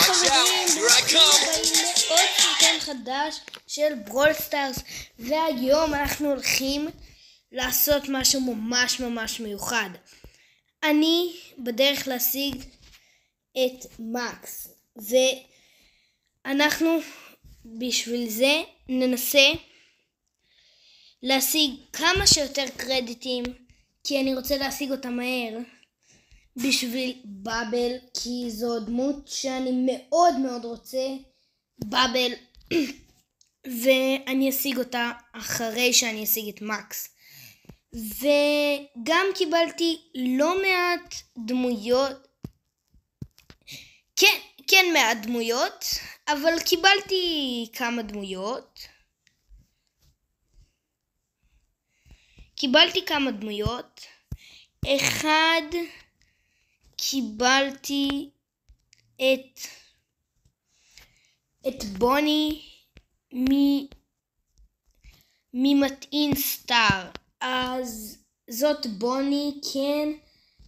חברים, באים לעוד סרטון חדש של ברול סטארס, והיום אנחנו הולכים לעשות משהו ממש מיוחד. אני בדרך להשיג את מקס, ואנחנו בשביל זה ננסה להשיג כמה שיותר קרדיטים, כי אני רוצה להשיג אותם מהר בשביל באבל, כי זו דמות שאני מאוד רוצה, באבל, ואני אשיג אותה אחרי שאני אשיג את מקס. וגם קיבלתי לא מעט דמויות, כן מעט דמויות, אבל קיבלתי כמה דמויות. אחד, קיבלתי את בוני ממטעין סטאר. אז זאת בוני, כן,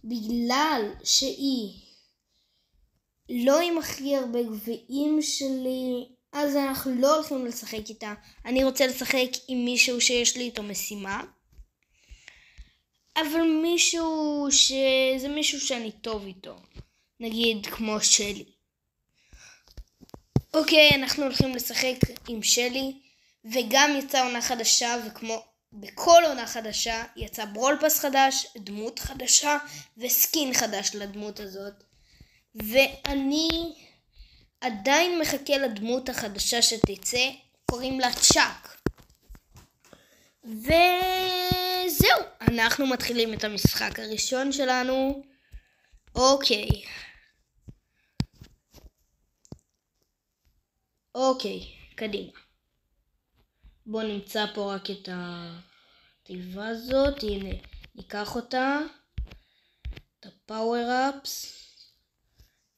בגלל שהיא לא עם הכי הרבה גביעים שלי, אז אנחנו לא הולכים לשחק איתה. אני רוצה לשחק עם מישהו שיש לי איתו משימה, אבל זה מישהו שאני טוב איתו, נגיד כמו שלי. אוקיי, אנחנו הולכים לשחק עם שלי, וגם יצאה עונה חדשה, וכמו בכל עונה חדשה יצא ברול פאס חדש, דמות חדשה וסקין חדש לדמות הזאת, ואני עדיין מחכה לדמות החדשה שתצא, קוראים לה צ'אק. וזהו, אנחנו מתחילים את המשחק הראשון שלנו. אוקיי, קדימה. בוא נמצא פה רק את התיבה הזאת. הנה, ניקח אותה, את הפאוור-אפס.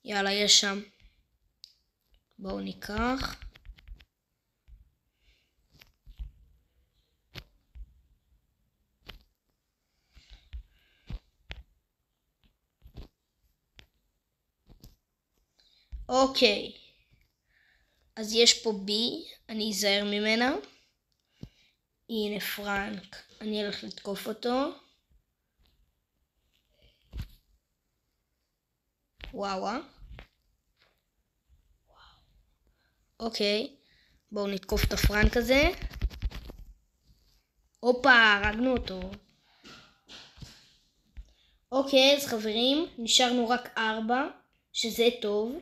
יאללה, יש שם. בואו ניקח. אוקיי, אז יש פה בי, אני אזהר ממנה. הנה פרנק, אני הולך לתקוף אותו. וואו. אוקיי, בואו נתקוף את הפרנק הזה. הופה, הרגנו אותו. אוקיי, אז חברים, נשארנו רק 4, שזה טוב.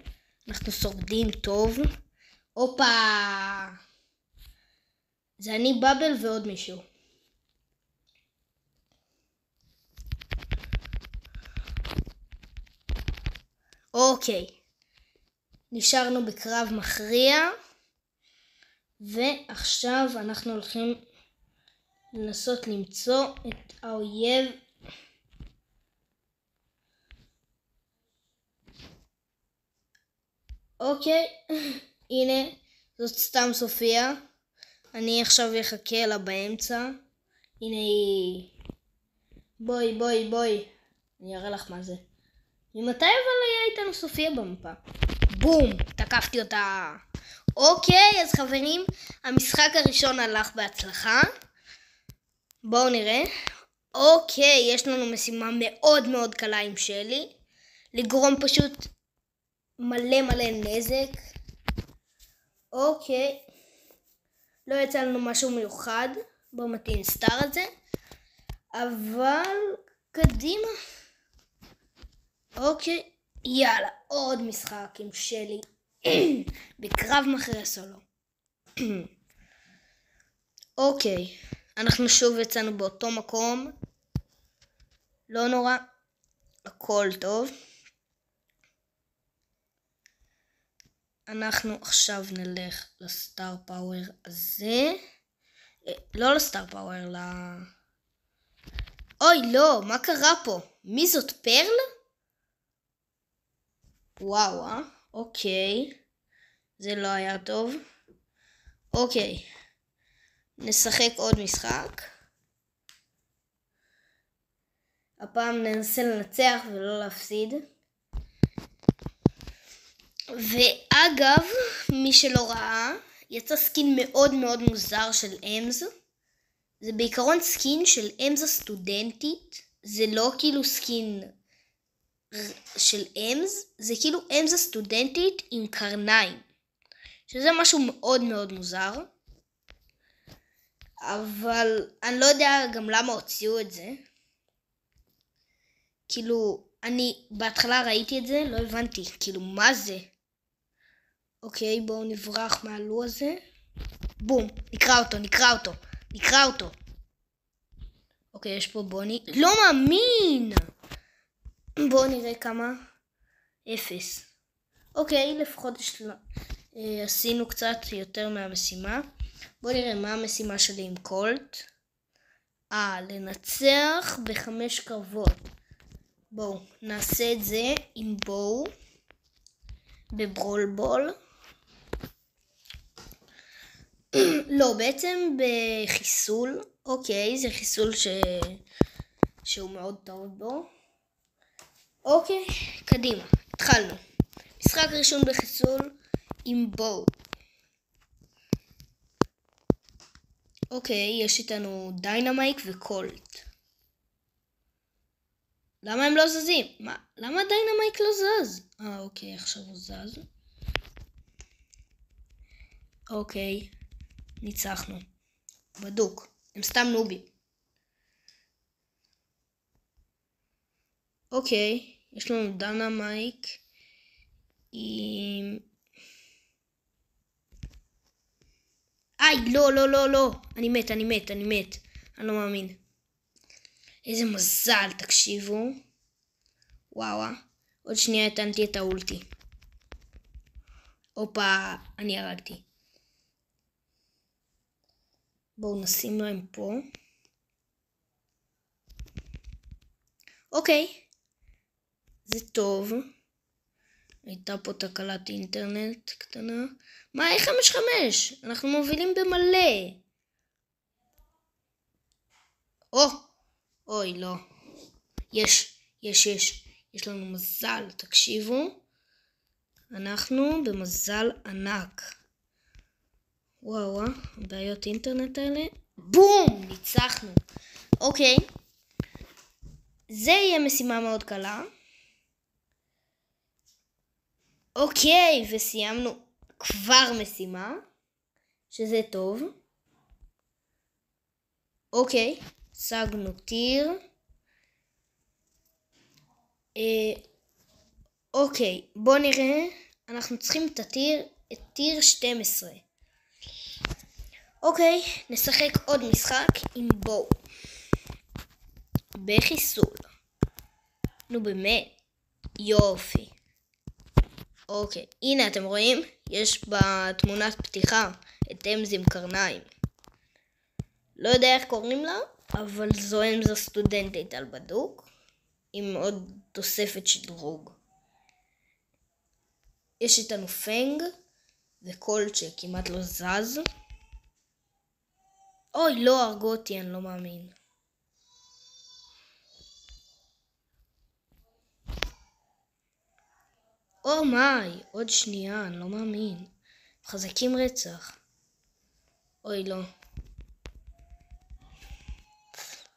אנחנו שורדים טוב. הופה, זה אני, באבל ועוד מישהו. אוקיי, נשארנו בקרב מכריע, ועכשיו אנחנו הולכים לנסות למצוא את האויב. אוקיי, הנה, זאת סתם סופיה. אני עכשיו אחכה לה באמצע. הנה היא. בואי. אני אראה לך מה זה. ממתי אבל היה איתנו סופיה במפה? בום, תקפתי אותה. אוקיי, אז חברים, המשחק הראשון הלך בהצלחה. בואו נראה. אוקיי, יש לנו משימה מאוד קלה עם שלי. לגרום פשוט מלא נזק. אוקיי. לא יצא לנו משהו מיוחד במטעין סטאר הזה, אבל קדימה. אוקיי, יאללה, עוד משחק עם שלי בקרב מכריע סולו. אוקיי, אנחנו שוב יצאנו באותו מקום. לא נורא, הכל טוב. אנחנו עכשיו נלך לסטאר פאוור הזה. לא לסטאר פאוור, אוי לא, מה קרה פה? מי זאת, פרל? וואו, אוקיי. זה לא היה טוב. אוקיי, נשחק עוד משחק. הפעם ננסה לנצח ולא להפסיד. ואגב, מי שלא ראה, יצא סקין מאוד מאוד מוזר של אמז. זה בעיקרון סקין של אמז הסטודנטית. זה לא כאילו סקין של אמז, זה כאילו אמז הסטודנטית עם קרניים. שזה משהו מאוד מאוד מוזר. אבל אני לא יודע גם למה הוציאו את זה. כאילו, אני בהתחלה ראיתי את זה, לא הבנתי, כאילו מה זה? אוקיי, בואו נברח מהלו הזה. בום, נקרא אותו. אוקיי, יש פה בוני. לא מאמין! בואו נראה כמה. 0. אוקיי, לפחות עשינו קצת יותר מהמשימה. בואו נראה מה המשימה שלי עם קולט. לנצח ב5 קרבות. בואו, נעשה את זה עם בואו. בברול בול. לא, בעצם בחיסול. אוקיי, זה חיסול שהוא מאוד טוב בו. אוקיי, קדימה, התחלנו. משחק ראשון בחיסול עם בואו. אוקיי, יש איתנו דיינמייק וקולט. למה הם לא זזים? למה דיינמייק לא זז? אוקיי, עכשיו הוא זז. אוקיי, ניצחנו. בדוק, הם סתם נובים. אוקיי, יש לנו דיינמייק עם... לא. אני מת. אני לא מאמין. איזה מזל, תקשיבו. וואו. עוד שנייה התנתי את האולטי. הופה, אני הרגתי. בואו נשים להם פה. אוקיי. זה טוב. הייתה פה תקלת אינטרנט קטנה. מה, איך 5-5? אנחנו מובילים במלא. אוי, לא. יש. יש לנו מזל, תקשיבו. אנחנו במזל ענק. וואו, בעיות אינטרנט האלה. בום! ניצחנו. אוקיי. זה יהיה משימה מאוד קלה. אוקיי, וסיימנו כבר משימה, שזה טוב. אוקיי, סגנו טיר. אוקיי, בוא נראה. אנחנו צריכים את טיר 12. אוקיי, נשחק עוד משחק עם בואו. בחיסול. נו באמת, יופי. אוקיי, הנה אתם רואים? יש בתמונת פתיחה את אמז עם קרניים. לא יודע איך קוראים לה, אבל זו אמז הסטודנטית על בדוק, עם עוד תוספת שדרוג. יש איתנו פנג וקולט שכמעט לא זז. אוי, לא הרגו אותי, אני לא מאמין. מאי, עוד שנייה, אני לא מאמין. חזקים רצח. אוי, לא.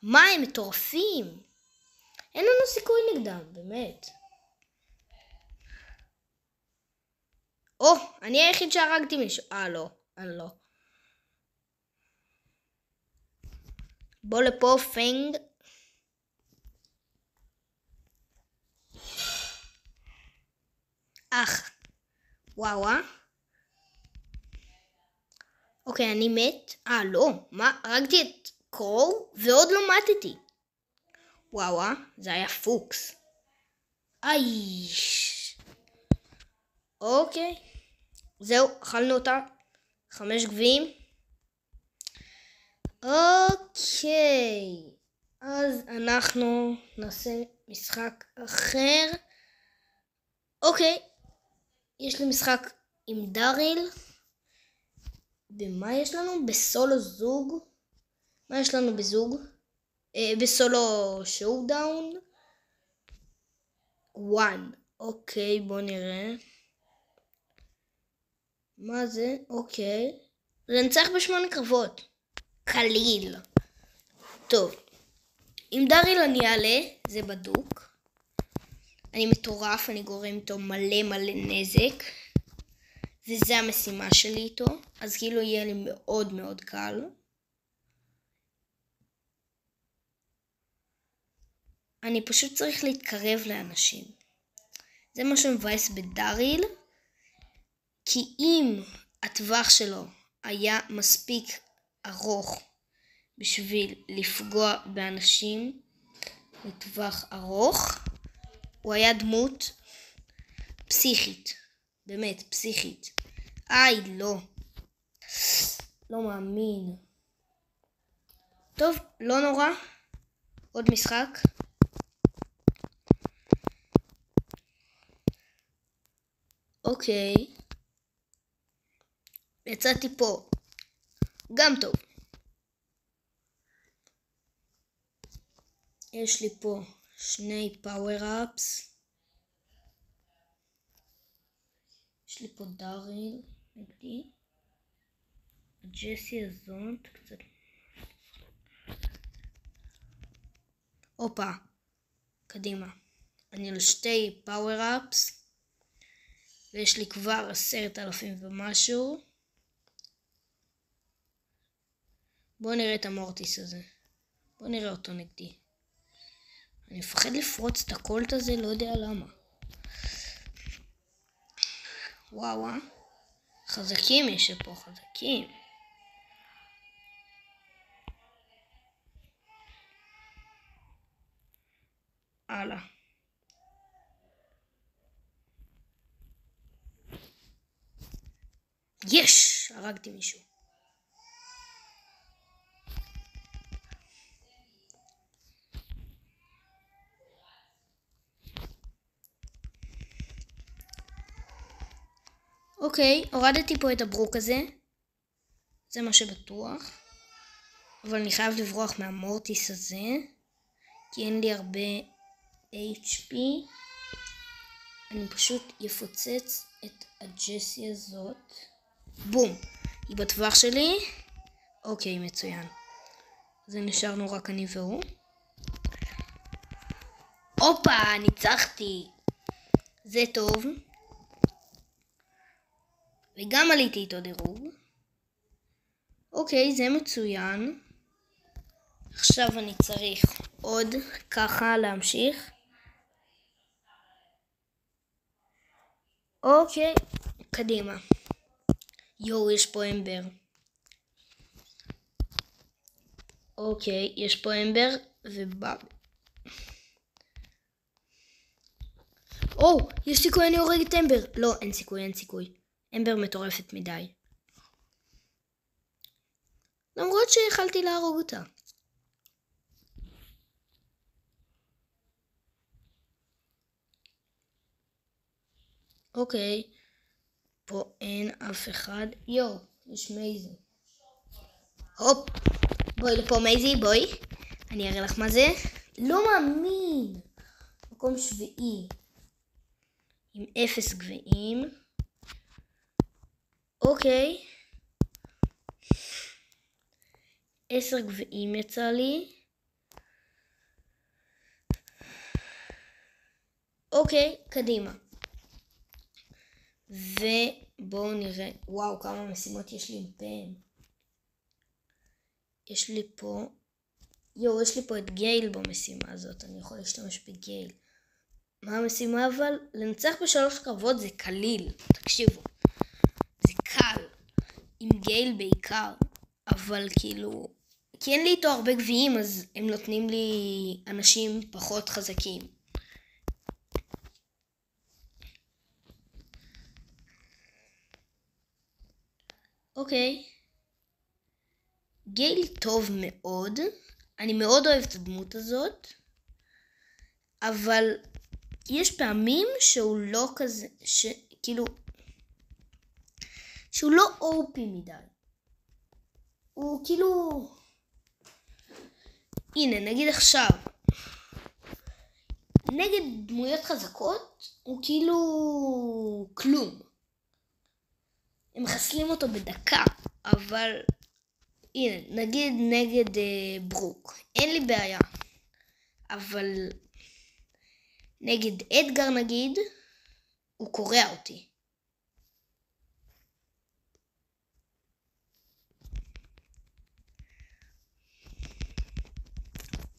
מה, הם מטורפים? אין לנו סיכוי נגדם, באמת. אני היחיד שהרגתי מישהו. לא, אני לא. בוא לפה, פנג. וואו. אוקיי, אני מת. לא. מה? הרגתי את קרו ועוד לא מתתי. וואו, זה היה פוקס. אוקיי. זהו, אכלנו אותה. 5 גביעים. אוקיי. אז אנחנו נעשה משחק אחר. אוקיי. יש לי משחק עם דאריל. במה יש לנו? בסולו זוג. מה יש לנו בזוג? בסולו שואודאון. 1. אוקיי, בוא נראה. מה זה? אוקיי. זה נצח ב8 קרבות. קליל. טוב. אם דריל אני אעלה, זה בדוק. אני מטורף, אני גורם איתו מלא נזק. וזה המשימה שלי איתו. אז כאילו יהיה לי מאוד מאוד קל. אני פשוט צריך להתקרב לאנשים. זה מה שמבאס בדריל. כי אם הטווח שלו היה מספיק ארוך בשביל לפגוע באנשים לטווח ארוך, הוא היה דמות פסיכית. באמת, פסיכית. לא מאמין. טוב, לא נורא. עוד משחק. אוקיי. יצאתי פה. גם טוב. יש לי פה 2 פאוור-אפס. יש לי פה דריל נגדי. ג'סי הזאת קצת. הופה. קדימה. אני על 2 פאוור-אפס. ויש לי כבר 10,000 ומשהו. בואו נראה את המורטיס הזה. בואו נראה אותו נגדי. אני מפחד לפרוץ את הקולט הזה, לא יודע למה. וואו, חזקים יש פה, חזקים. הלאה. יש! הרגתי מישהו. אוקיי, הורדתי פה את הברוק הזה. זה מה שבטוח. אבל אני חייב לברוח מהמורטיס הזה. כי אין לי הרבה HP. אני פשוט יפוצץ את הג'סי הזאת. בום. היא בטווח שלי. אוקיי, מצוין. זה נשארנו רק אני והוא. הופה, ניצחתי. זה טוב. וגם עליתי איתו דירוג. אוקיי, זה מצוין. עכשיו אני צריך עוד ככה להמשיך. אוקיי, קדימה. יואו, יש פה אמבר. אוקיי, יש פה אמבר ובאב. יש סיכוי אני הורג את אמבר. לא, אין סיכוי. אמבר מטורפת מדי. למרות שיכלתי להרוג אותה. אוקיי. פה אין אף אחד. יש מייזי. הופ. בואי לפה מייזי, בואי. אני אראה לך מה זה. לא מאמין. מקום 7. עם 0 גביעים. אוקיי. 10 גביעים יצא לי. אוקיי, קדימה. ובואו נראה. וואו, כמה משימות יש לי עם פן. יש לי פה את גייל במשימה הזאת. אני יכול להשתמש בגייל. מה המשימה אבל? לנצח ב3 קרבות זה קליל. תקשיבו. זה קל. עם גייל בעיקר. אבל כאילו... כי אין לי איתו הרבה גביעים, אז הם נותנים לי אנשים פחות חזקים. אוקיי. גייל טוב מאוד. אני מאוד אוהב את הדמות הזאת. אבל יש פעמים שהוא לא כזה, שהוא לא אופי מדי. הוא כאילו... הנה, נגיד עכשיו. נגד דמויות חזקות, הוא כאילו... כלום. הם מחסלים אותו בדקה, אבל הנה, נגיד נגד ברוק, אין לי בעיה, אבל נגד אדגר נגיד, הוא קורע אותי.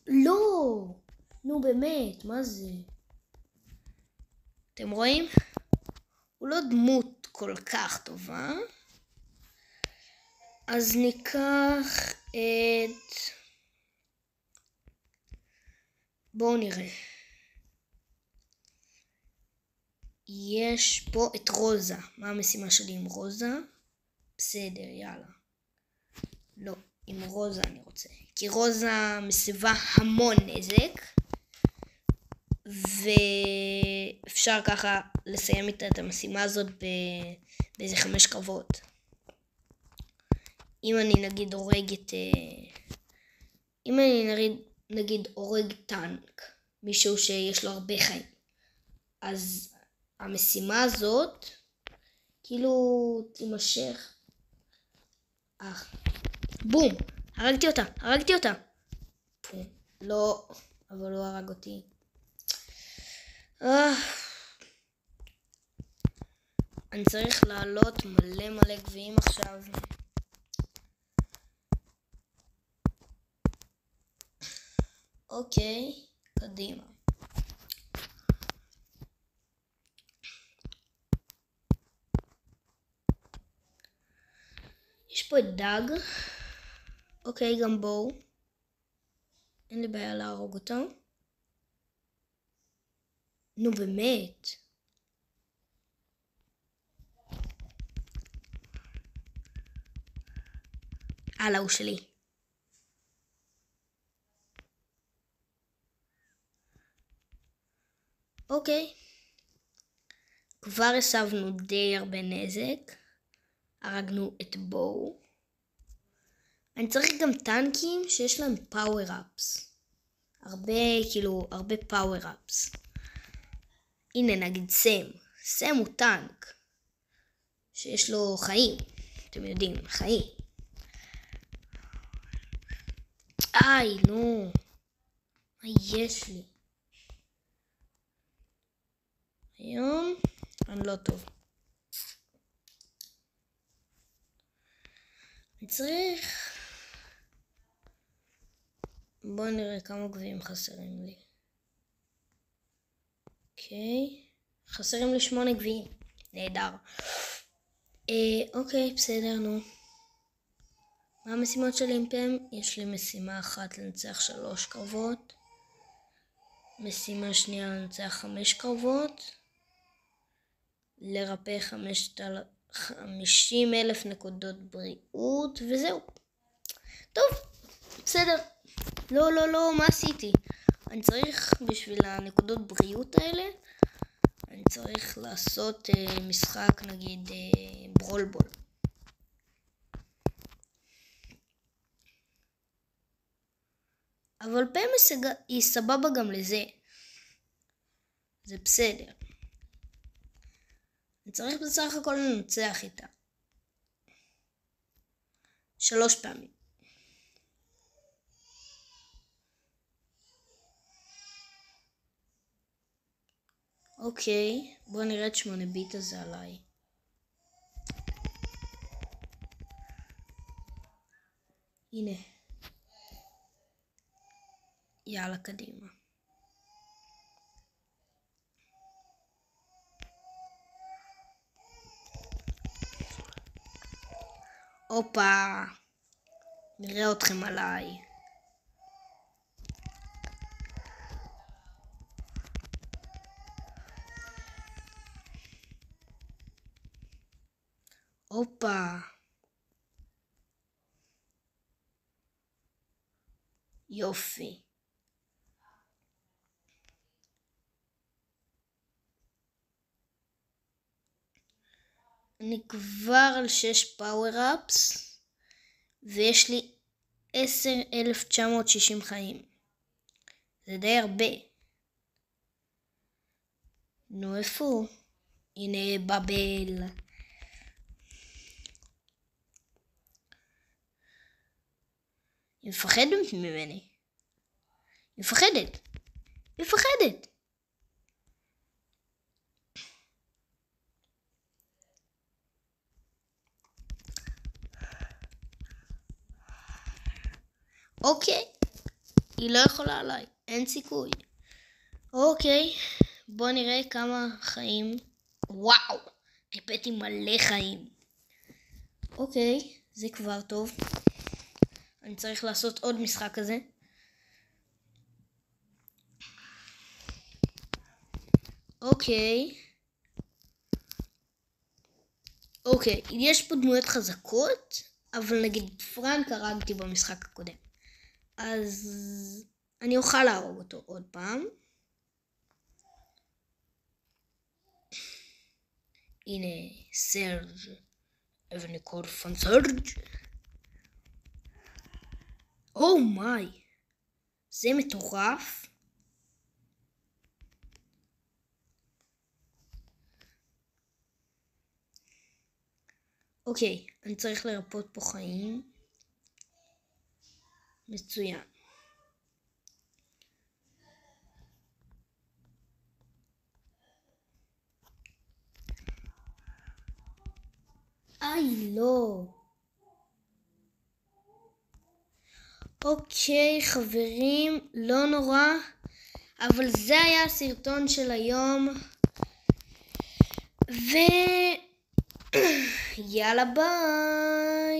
לא, נו באמת, מה זה? אתם רואים? הוא לא דמות כל כך טובה. אז ניקח את... בואו נראה. יש פה את רוזה. מה המשימה שלי עם רוזה? בסדר, יאללה. לא, עם רוזה אני רוצה. כי רוזה מסיבה המון נזק. ואפשר ככה לסיים איתה את המשימה הזאת באיזה 5 קרבות. אם אני נגיד הורג את... אם אני נגיד הורג טנק, מישהו שיש לו הרבה חיים, אז המשימה הזאת כאילו תימשך. בום! הרגתי אותה! בום. לא, אבל הוא הרג אותי. אני צריך לעלות מלא גביעים עכשיו. אוקיי, קדימה. יש פה את דג. אוקיי, גם בואו. אין לי בעיה להרוג אותו. נו באמת. הלאה, הוא שלי. אוקיי. כבר הסבנו די הרבה נזק. הרגנו את בואו. אני צריך גם טנקים שיש להם פאוור-אפס. הרבה פאוור-אפס. הנה נגיד סם הוא טנק. שיש לו חיים. אתם יודעים, חיים. נו. מה יש לי? היום אני לא טוב. אני צריך... בואו נראה כמה גביעים חסרים לי. אוקיי. חסרים לי 8 גביעים. נהדר. אוקיי, בסדר, נו. מה המשימות שלי עם פם? יש לי משימה אחת לנצח 3 קרבות. משימה שנייה לנצח 5 קרבות. לרפא 50,000 נקודות בריאות, וזהו. טוב, בסדר. לא, מה עשיתי? אני צריך בשביל הנקודות בריאות האלה, אני צריך לעשות משחק נגיד ברולבול. אבל פמס היא סבבה גם לזה. זה בסדר. אני צריך בסך הכל לנצח איתה. 3 פעמים. אוקיי, בואו נראה את 8 ביט הזה עליי. הנה. יאללה, קדימה. הופה. נראה אתכם עליי. הופה. יופי. אני כבר על 6 פאוור-אפס, ויש לי 10,960 חיים. זה די הרבה. נו, איפה הוא? הנה בבל. היא מפחדת ממני. היא מפחדת. היא מפחדת. אוקיי. היא לא יכולה עליי. אין סיכוי. אוקיי. בוא נראה כמה חיים. וואו. ריפאתי מלא חיים. אוקיי. זה כבר טוב. אני צריך לעשות עוד משחק כזה. אוקיי. אוקיי. יש פה דמויות חזקות, אבל נגיד פרנק הרגתי במשחק הקודם. אז אני אוכל להרוג אותו עוד פעם. הנה סרג' אבניקור פון סרג'. מאי. זה מטורף. אוקיי, אני צריך לרפות פה חיים. מצוין. לא. אוקיי, חברים, לא נורא. אבל זה היה הסרטון של היום. יאללה ביי.